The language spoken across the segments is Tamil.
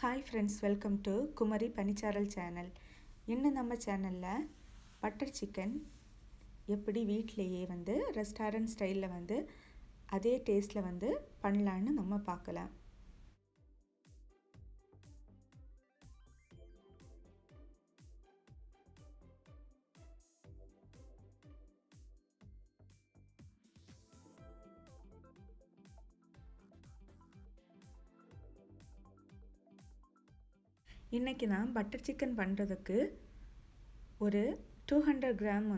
Hi friends, welcome to Kumari Panicharal channel. இன்னும் நம்ம சேனலில் பட்டர் சிக்கன் எப்படி வீட்டிலையே ரெஸ்டாரண்ட் ஸ்டைலில் அதே டேஸ்ட்டில் பண்ணலான்னு நம்ம பார்க்கலாம். இன்றைக்கி நான் பட்டர் சிக்கன் பண்ணுறதுக்கு ஒரு 200 கிராம்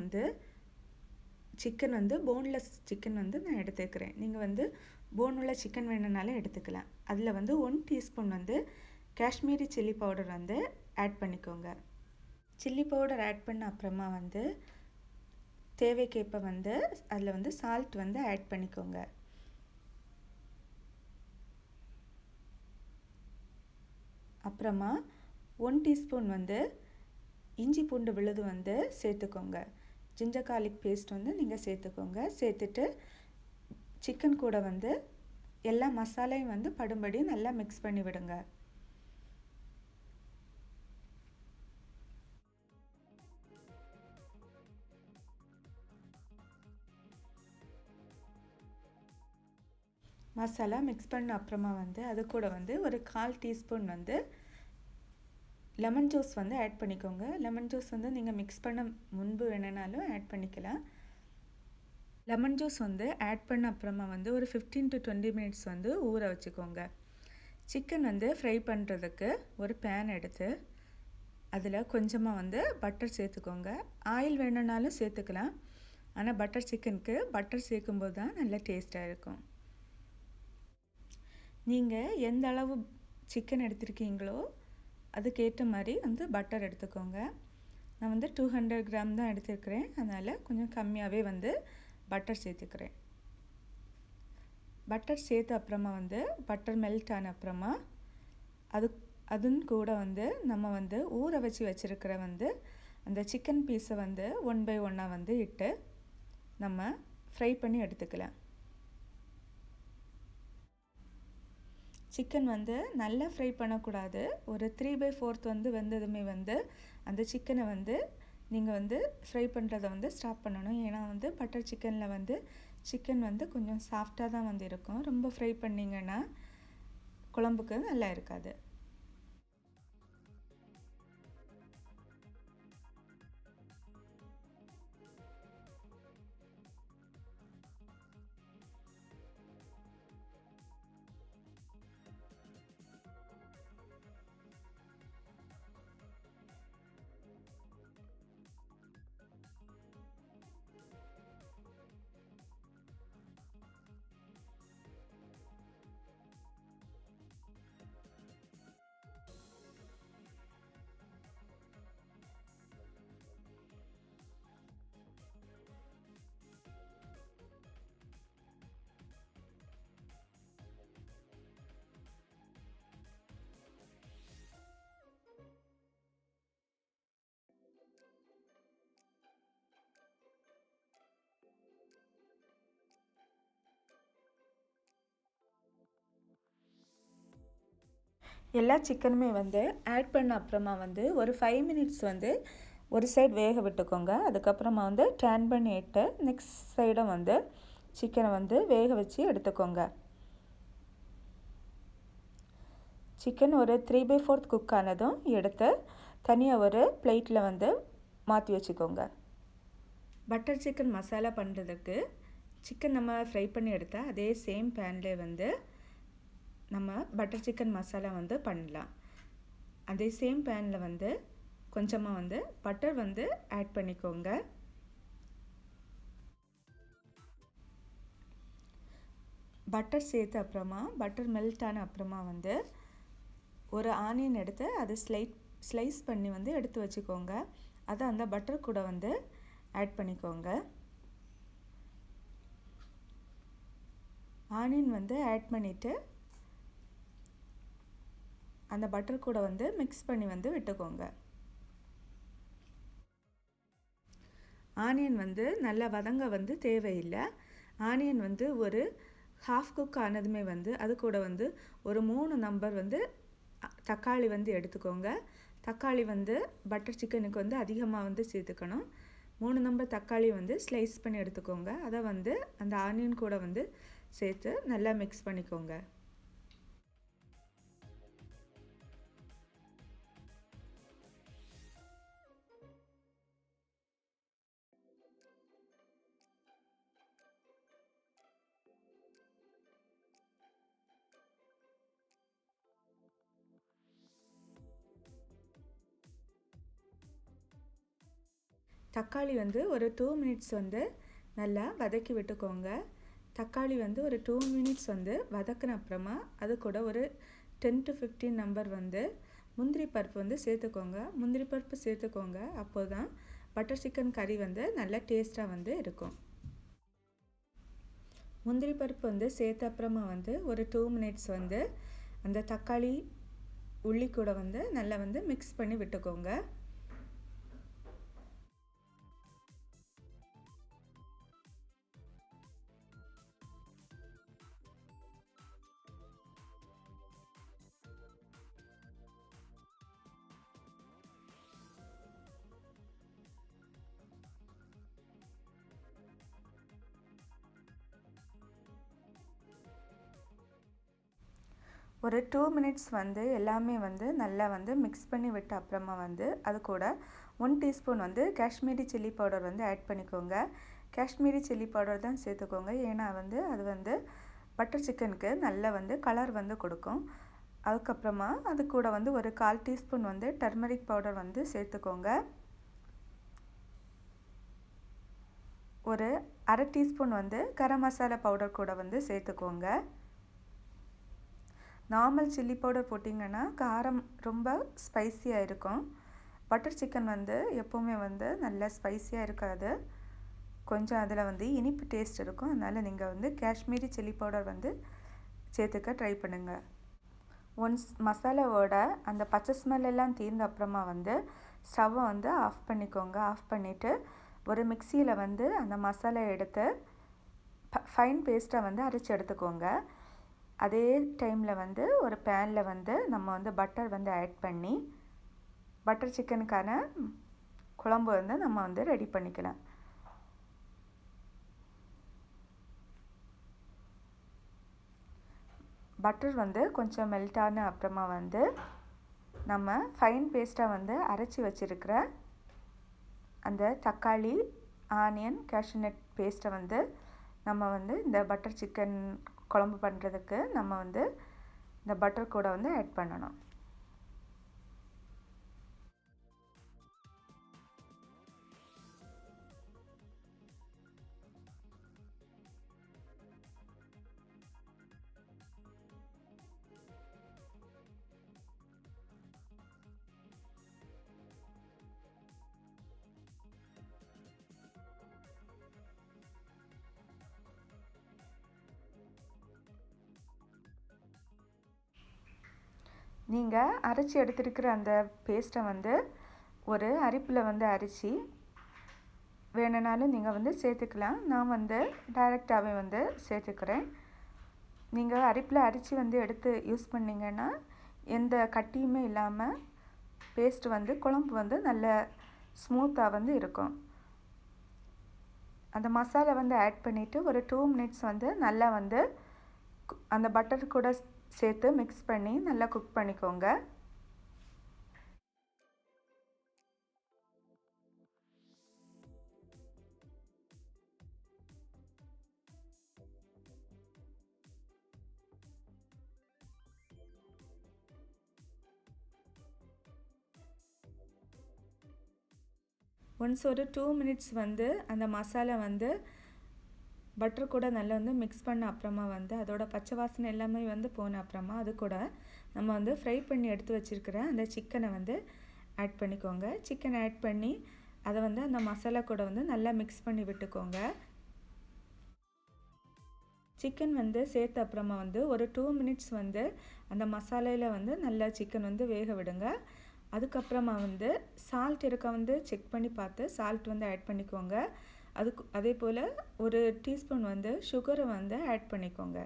சிக்கன் போன்லெஸ் சிக்கன் நான் எடுத்துக்கிறேன். நீங்கள் போன் உள்ள சிக்கன் வேணுனாலும் எடுத்துக்கலாம். அதில் 1 teaspoon Kashmiri chilli powder add பண்ணிக்கோங்க. சில்லி பவுடர் ஆட் பண்ண அப்புறமா தேவைக்கேற்ப அதில் சால்ட் ஆட் பண்ணிக்கோங்க. அப்புறமா 1 டீஸ்பூன் இஞ்சி பூண்டு விழுது சேர்த்துக்கோங்க. ஜிஞ்சர் கார்லிக் பேஸ்ட் நீங்கள் சேர்த்துக்கோங்க. சேர்த்துட்டு சிக்கன் கூட எல்லா மசாலையும் படும்படி நல்லா மிக்ஸ் பண்ணி விடுங்க. மசாலா மிக்ஸ் பண்ண அப்புறமா அது கூட ஒரு 1/4 டீஸ்பூன் லெமன் ஜூஸ் ஆட் பண்ணிக்கோங்க. லெமன் ஜூஸ் நீங்கள் மிக்ஸ் பண்ண முன்பு வேணுனாலும் ஆட் பண்ணிக்கலாம். லெமன் ஜூஸ் ஆட் பண்ண அப்புறமா ஒரு 15 to 20 மினிட்ஸ் ஊற வச்சுக்கோங்க. சிக்கன் ஃப்ரை பண்ணுறதுக்கு ஒரு பேன் எடுத்து அதில் கொஞ்சமாக பட்டர் சேர்த்துக்கோங்க. ஆயில் வேணுனாலும் சேர்த்துக்கலாம். ஆனால் பட்டர் சிக்கனுக்கு பட்டர் சேர்க்கும்போது தான் நல்ல டேஸ்ட்டாக இருக்கும். நீங்கள் எந்த அளவு சிக்கன் எடுத்துருக்கீங்களோ அதுக்கேற்ற மாதிரி பட்டர் எடுத்துக்கோங்க. நான் 200 கிராம் தான் எடுத்துருக்கிறேன். அதனால் கொஞ்சம் கம்மியாகவே பட்டர் சேர்த்துக்கிறேன். பட்டர் சேர்த்த அப்புறமா பட்டர் மெல்ட் ஆன அப்புறமா அதுன்னு கூட நம்ம ஊற வச்சுருக்கிற அந்த சிக்கன் பீஸை 1 by 1 இட்டு நம்ம ஃப்ரை பண்ணி எடுத்துக்கலாம். சிக்கன் நல்லா ஃப்ரை பண்ணக்கூடாது. ஒரு 3/4 வெந்ததுமே அந்த சிக்கனை நீங்கள் ஃப்ரை பண்ணுறதை ஸ்டாப் பண்ணணும். ஏன்னா பட்டர் சிக்கனில் சிக்கன் கொஞ்சம் சாஃப்டாக தான் இருக்கும். ரொம்ப ஃப்ரை பண்ணிங்கன்னா குழம்புக்கு நல்லா இருக்காது. எல்லா சிக்கனுமே ஆட் பண்ண அப்புறமா ஒரு 5 மினிட்ஸ் ஒரு சைடு வேக விட்டுக்கோங்க. அதுக்கப்புறமா டர்ன் பண்ணிட்டு நெக்ஸ்ட் சைடும் சிக்கனை வேக வச்சு எடுத்துக்கோங்க. சிக்கன் ஒரு 3/4 குக் ஆனதும் எடுத்து தனியாக ஒரு பிளேட்டில் மாற்றி வச்சுக்கோங்க. பட்டர் சிக்கன் மசாலா பண்ணுறதுக்கு சிக்கன் நம்ம ஃப்ரை பண்ணி எடுத்தால் அதே சேம் பேனில் நம்ம பட்டர் சிக்கன் மசாலா பண்ணலாம். அதே சேம் பேனில் கொஞ்சமாக பட்டர் ஆட் பண்ணிக்கோங்க. பட்டர் சேர்த்த அப்புறமா பட்டர் மெல்ட் ஆன அப்புறமா ஒரு ஆனியன் எடுத்து அதை ஸ்லைஸ் பண்ணி எடுத்து வச்சுக்கோங்க. அதை அந்த பட்டர் கூட ஆட் பண்ணிக்கோங்க. ஆனியன் ஆட் பண்ணிவிட்டு அந்த பட்டர் கூட மிக்ஸ் பண்ணி விட்டுக்கோங்க. ஆனியன் நல்லா வதங்க தேவையில்லை. ஆனியன் ஒரு ஹாஃப் குக் ஆனதுமே அது கூட ஒரு 3 நம்பர் தக்காளி வந்து எடுத்துக்கோங்க. தக்காளி வந்து பட்டர் சிக்கனுக்கு வந்து அதிகமாக வந்து சேர்த்துக்கணும். 3 நம்பர் தக்காளி வந்து ஸ்லைஸ் பண்ணி எடுத்துக்கோங்க. அதை வந்து அந்த ஆனியன் கூட வந்து சேர்த்து நல்லா மிக்ஸ் பண்ணிக்கோங்க. தக்காளி வந்து ஒரு 2 மினிட்ஸ் வந்து நல்லா வதக்கி விட்டுக்கோங்க. தக்காளி வந்து ஒரு 2 மினிட்ஸ் வந்து வதக்கின அப்புறமா அது கூட ஒரு 10 to 15 நம்பர் வந்து முந்திரி பருப்பு வந்து சேர்த்துக்கோங்க. முந்திரி பருப்பு சேர்த்துக்கோங்க. அப்போ தான் பட்டர் சிக்கன் கறி வந்து நல்லா டேஸ்ட்டாக வந்து இருக்கும். முந்திரி பருப்பு வந்து சேர்த்த அப்புறமா வந்து ஒரு 2 மினிட்ஸ் வந்து அந்த தக்காளி உள்ளி கூட வந்து நல்லா வந்து மிக்ஸ் பண்ணி விட்டுக்கோங்க. ஒரு 2 மினிட்ஸ் வந்து எல்லாமே வந்து நல்லா வந்து மிக்ஸ் பண்ணி விட்ட அப்புறமா வந்து அது கூட 1 டீஸ்பூன் வந்து காஷ்மீரி சில்லி பவுடர் வந்து ஆட் பண்ணிக்கோங்க. காஷ்மீரி சில்லி பவுடர் தான் சேர்த்துக்கோங்க. ஏன்னா வந்து அது வந்து பட்டர் சிக்கனுக்கு நல்லா வந்து கலர் வந்து கொடுக்கும். அதுக்கப்புறமா அது கூட வந்து ஒரு 1/4 டீஸ்பூன் வந்து டர்மரிக் பவுடர் வந்து சேர்த்துக்கோங்க. ஒரு 1/2 டீஸ்பூன் வந்து கரம் மசாலா பவுடர் கூட வந்து சேர்த்துக்கோங்க. நார்மல் சில்லி பவுடர் போட்டிங்கன்னா காரம் ரொம்ப ஸ்பைஸியாக இருக்கும். பட்டர் சிக்கன் வந்து எப்போவுமே வந்து நல்லா ஸ்பைஸியாக இருக்காது. கொஞ்சம் அதில் வந்து இனிப்பு டேஸ்ட் இருக்கும். அதனால் நீங்கள் வந்து காஷ்மீரி சில்லி பவுடர் வந்து சேர்த்துக்க ட்ரை பண்ணுங்கள். ஒன்ஸ் மசாலாவோட அந்த பச்சை ஸ்மெல் எல்லாம் தீர்ந்த அப்புறமா வந்து ஸ்டவ்வை வந்து ஆஃப் பண்ணிக்கோங்க. ஆஃப் பண்ணிவிட்டு ஒரு மிக்சியில் வந்து அந்த மசாலா எடுத்து ஃபைன் பேஸ்ட்டாக வந்து அரைச்சி எடுத்துக்கோங்க. அதே டைமில் வந்து ஒரு பேனில் வந்து நம்ம வந்து பட்டர் வந்து ஆட் பண்ணி பட்டர் சிக்கனுக்கான குழம்பு வந்து நம்ம வந்து ரெடி பண்ணிக்கலாம். பட்டர் வந்து கொஞ்சம் மெல்ட் ஆன அப்புறமா வந்து நம்ம ஃபைன் பேஸ்ட்டாக வந்து அரைச்சி வச்சுருக்கிற அந்த தக்காளி, ஆனியன், cashew nut பேஸ்ட்டை வந்து நம்ம வந்து இந்த பட்டர் சிக்கன் குழம்பு பண்ணுறதுக்கு நம்ம வந்து இந்த பட்டர் கூட வந்து ஆட் பண்ணணும். நீங்கள் அரைச்சி எடுத்துருக்கிற அந்த பேஸ்ட்டை வந்து ஒரு அரிப்பில் வந்து அரைச்சி வேணுனாலும் நீங்கள் வந்து சேர்த்துக்கலாம். நான் வந்து டைரெக்டாகவே வந்து சேர்த்துக்கிறேன். நீங்கள் அரிப்பில் அரைச்சி வந்து எடுத்து யூஸ் பண்ணிங்கன்னா எந்த கட்டியுமே இல்லாமல் பேஸ்ட் வந்து குழம்பு வந்து நல்ல ஸ்மூத்தாக வந்து இருக்கும். அந்த மசாலா வந்து ஆட் பண்ணிவிட்டு ஒரு 2 மினிட்ஸ் வந்து நல்லா வந்து அந்த பட்டர் கூட சேர்த்து மிக்ஸ் பண்ணி நல்லா குக் பண்ணிக்கோங்க. ஒன்ஸ் ஒரு 2 மினிட்ஸ் வந்து அந்த மசாலா வந்து பட்டர் கூட நல்லா வந்து மிக்ஸ் பண்ண அப்புறமா வந்து அதோட பச்சை வாசனை எல்லாமே வந்து போன அப்புறமா அது கூட நம்ம வந்து ஃப்ரை பண்ணி எடுத்து வச்சுருக்கிற அந்த சிக்கனை வந்து ஆட் பண்ணிக்கோங்க. சிக்கனை ஆட் பண்ணி அதை வந்து அந்த மசாலா கூட வந்து நல்லா மிக்ஸ் பண்ணி விட்டுக்கோங்க. சிக்கன் வந்து சேர்த்த அப்புறமா வந்து ஒரு 2 மினிட்ஸ் வந்து அந்த மசாலையில் வந்து நல்லா சிக்கன் வந்து வேக விடுங்க. அதுக்கப்புறமா வந்து சால்ட் இருக்க வந்து செக் பண்ணி பார்த்து சால்ட் வந்து ஆட் பண்ணிக்கோங்க. அதே போல் ஒரு டீஸ்பூன் வந்து சுகரை வந்து ஆட் பண்ணிக்கோங்க.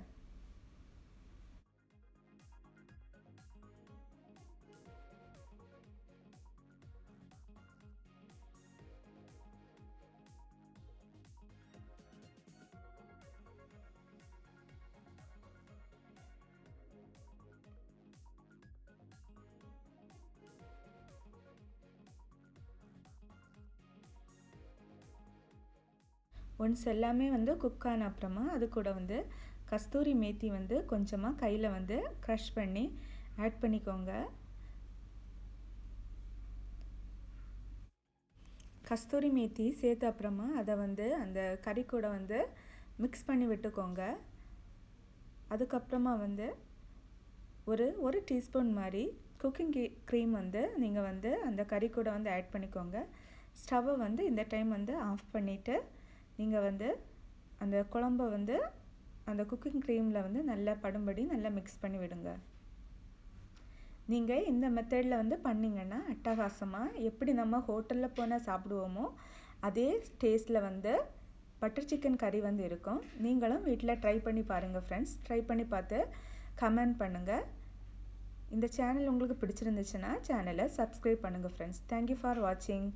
ஒன்ஸ் எல்லாமே வந்து குக் ஆன அப்புறமா அது கூட வந்து கஸ்தூரி மேத்தி வந்து கொஞ்சமாக கையில் வந்து க்ரஷ் பண்ணி ஆட் பண்ணிக்கோங்க. கஸ்தூரி மேத்தி சேர்த்த அப்புறமா அதை வந்து அந்த கறி கூட வந்து மிக்ஸ் பண்ணி விட்டுக்கோங்க. அதுக்கப்புறமா வந்து ஒரு டீஸ்பூன் மாதிரி குக்கிங் க்ரீம் வந்து நீங்கள் வந்து அந்த கறி கூட வந்து ஆட் பண்ணிக்கோங்க. ஸ்டவ்வை வந்து இந்த டைம் வந்து ஆஃப் பண்ணிவிட்டு நீங்கள் வந்து அந்த குழம்ப வந்து அந்த குக்கிங் க்ரீமில் வந்து நல்லா படும்படி நல்லா மிக்ஸ் பண்ணி விடுங்க. நீங்கள் இந்த மெத்தடில் வந்து பண்ணிங்கன்னா அட்டகாசமாக எப்படி நம்ம ஹோட்டலில் போனால் சாப்பிடுவோமோ அதே டேஸ்ட்டில் வந்து பட்டர் சிக்கன் கறி வந்து இருக்கும். நீங்களும் வீட்டில் ட்ரை பண்ணி பாருங்கள் ஃப்ரெண்ட்ஸ். ட்ரை பண்ணி பார்த்து கமெண்ட் பண்ணுங்கள். இந்த சேனல் உங்களுக்கு பிடிச்சிருந்துச்சுன்னா சேனலை சப்ஸ்கிரைப் பண்ணுங்கள் ஃப்ரெண்ட்ஸ். தேங்க்யூ ஃபார் வாட்சிங்.